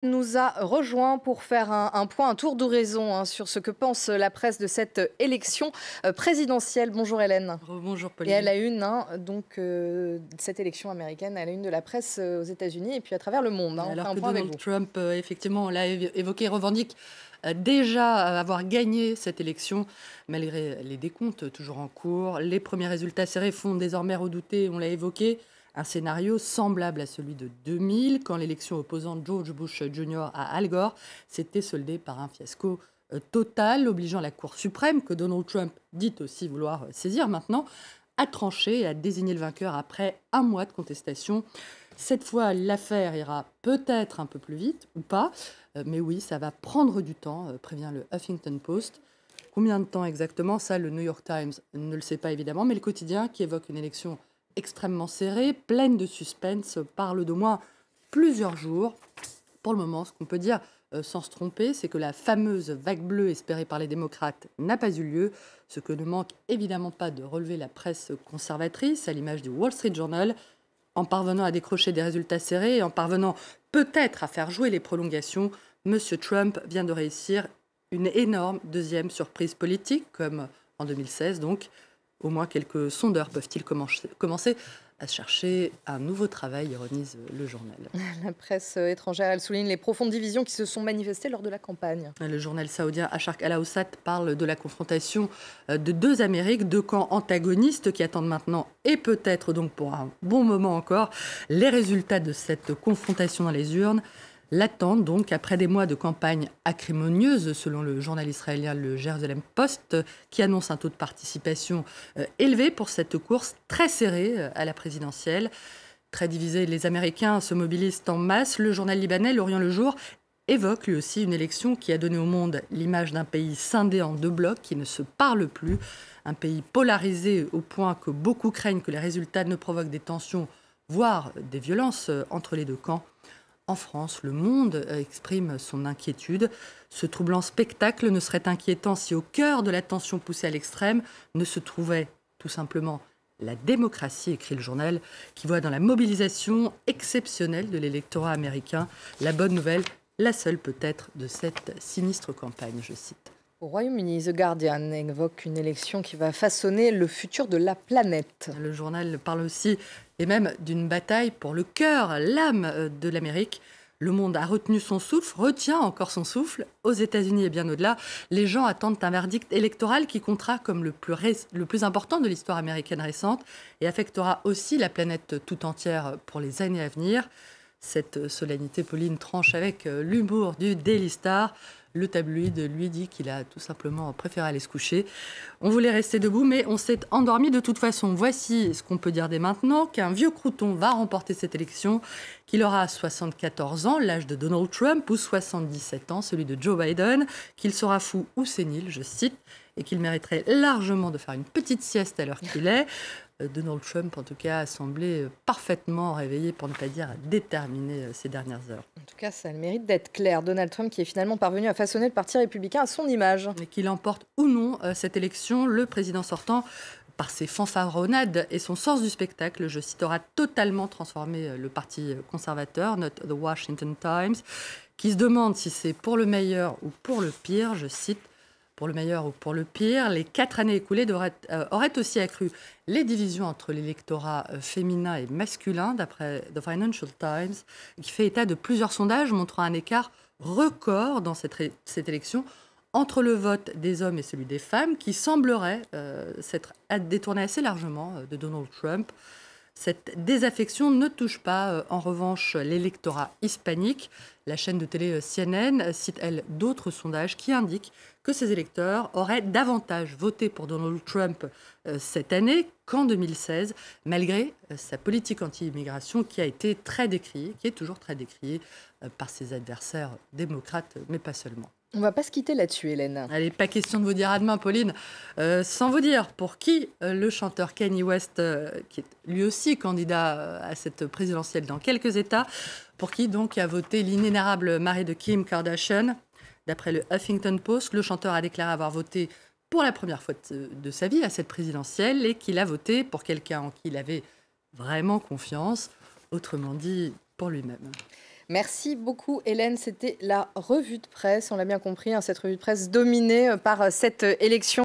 Nous a rejoint pour faire un point, un tour d'horizon sur ce que pense la presse de cette élection présidentielle. Bonjour Hélène. Bonjour Et à Pauline. la une, cette élection américaine, à la une de la presse aux États-Unis et puis à travers le monde. On fait Alors un que point avec Donald vous. Trump, effectivement, on l'a évoqué, revendique déjà avoir gagné cette élection, malgré les décomptes toujours en cours. Les premiers résultats serrés font désormais redouter, on l'a évoqué, un scénario semblable à celui de 2000, quand l'élection opposant George Bush Jr. à Al Gore s'était soldée par un fiasco total, obligeant la Cour suprême, que Donald Trump dit aussi vouloir saisir maintenant, à trancher et à désigner le vainqueur après un mois de contestation. Cette fois, l'affaire ira peut-être un peu plus vite, ou pas, mais oui, ça va prendre du temps, prévient le Huffington Post. Combien de temps exactement? Ça, le New York Times ne le sait pas évidemment, mais le quotidien, qui évoque une élection extrêmement serrée, pleine de suspense, parle d'au moins plusieurs jours. Pour le moment, ce qu'on peut dire sans se tromper, c'est que la fameuse vague bleue espérée par les démocrates n'a pas eu lieu, ce que ne manque évidemment pas de relever la presse conservatrice, à l'image du Wall Street Journal, en parvenant à décrocher des résultats serrés et en parvenant peut-être à faire jouer les prolongations. M. Trump vient de réussir une énorme deuxième surprise politique, comme en 2016 donc. Au moins quelques sondeurs peuvent-ils commencer à chercher un nouveau travail, ironise le journal. La presse étrangère, elle souligne les profondes divisions qui se sont manifestées lors de la campagne. Le journal saoudien Asharq al-Awsat parle de la confrontation de deux Amériques, deux camps antagonistes qui attendent maintenant, et peut-être donc pour un bon moment encore, les résultats de cette confrontation dans les urnes. L'attente donc après des mois de campagne acrimonieuse, selon le journal israélien le Jerusalem Post, qui annonce un taux de participation élevé pour cette course très serrée à la présidentielle. Très divisés, les Américains se mobilisent en masse. Le journal libanais, l'Orient le Jour, évoque lui aussi une élection qui a donné au monde l'image d'un pays scindé en deux blocs qui ne se parle plus, un pays polarisé au point que beaucoup craignent que les résultats ne provoquent des tensions, voire des violences entre les deux camps. En France, Le Monde exprime son inquiétude. Ce troublant spectacle ne serait inquiétant si au cœur de la tension poussée à l'extrême ne se trouvait tout simplement la démocratie, écrit le journal, qui voit dans la mobilisation exceptionnelle de l'électorat américain la bonne nouvelle, la seule peut-être de cette sinistre campagne, je cite. Au Royaume-Uni, The Guardian évoque une élection qui va façonner le futur de la planète. Le journal parle aussi, et même d'une bataille pour le cœur, l'âme de l'Amérique. Le monde a retenu son souffle, retient encore son souffle. Aux États-Unis et bien au-delà, les gens attendent un verdict électoral qui comptera comme le plus important de l'histoire américaine récente et affectera aussi la planète tout entière pour les années à venir. Cette solennité, Pauline, tranche avec l'humour du Daily Star. Le tabloïd lui dit qu'il a tout simplement préféré aller se coucher. On voulait rester debout, mais on s'est endormi de toute façon. Voici ce qu'on peut dire dès maintenant, qu'un vieux crouton va remporter cette élection, qu'il aura 74 ans, l'âge de Donald Trump, ou 77 ans, celui de Joe Biden, qu'il sera fou ou sénile, je cite, et qu'il mériterait largement de faire une petite sieste à l'heure qu'il est. Donald Trump, en tout cas, a semblé parfaitement réveillé, pour ne pas dire déterminé, ces dernières heures. En tout cas, ça a le mérite d'être clair. Donald Trump qui est finalement parvenu à façonner le Parti républicain à son image. Et qu'il emporte ou non cette élection, le président sortant, par ses fanfaronnades et son sens du spectacle, je cite, aura totalement transformé le Parti conservateur, note The Washington Times, qui se demande si c'est pour le meilleur ou pour le pire, je cite, pour le meilleur ou pour le pire. Les 4 années écoulées auraient aussi accru les divisions entre l'électorat féminin et masculin, d'après The Financial Times, qui fait état de plusieurs sondages montrant un écart record dans cette élection entre le vote des hommes et celui des femmes, qui semblerait s'être détourné assez largement de Donald Trump. Cette désaffection ne touche pas, en revanche, l'électorat hispanique. La chaîne de télé CNN cite, elle, d'autres sondages qui indiquent que ces électeurs auraient davantage voté pour Donald Trump cette année qu'en 2016, malgré sa politique anti-immigration qui a été très décriée, qui est toujours très décriée par ses adversaires démocrates, mais pas seulement. On va pas se quitter là-dessus, Hélène. Allez, pas question de vous dire à demain, Pauline. Sans vous dire pour qui le chanteur Kanye West, qui est lui aussi candidat à cette présidentielle dans quelques États, pour qui donc a voté l'inénarrable mari de Kim Kardashian. D'après le Huffington Post, le chanteur a déclaré avoir voté pour la première fois de sa vie à cette présidentielle et qu'il a voté pour quelqu'un en qui il avait vraiment confiance, autrement dit pour lui-même. Merci beaucoup Hélène, c'était la revue de presse, on l'a bien compris, hein, cette revue de presse dominée par cette élection.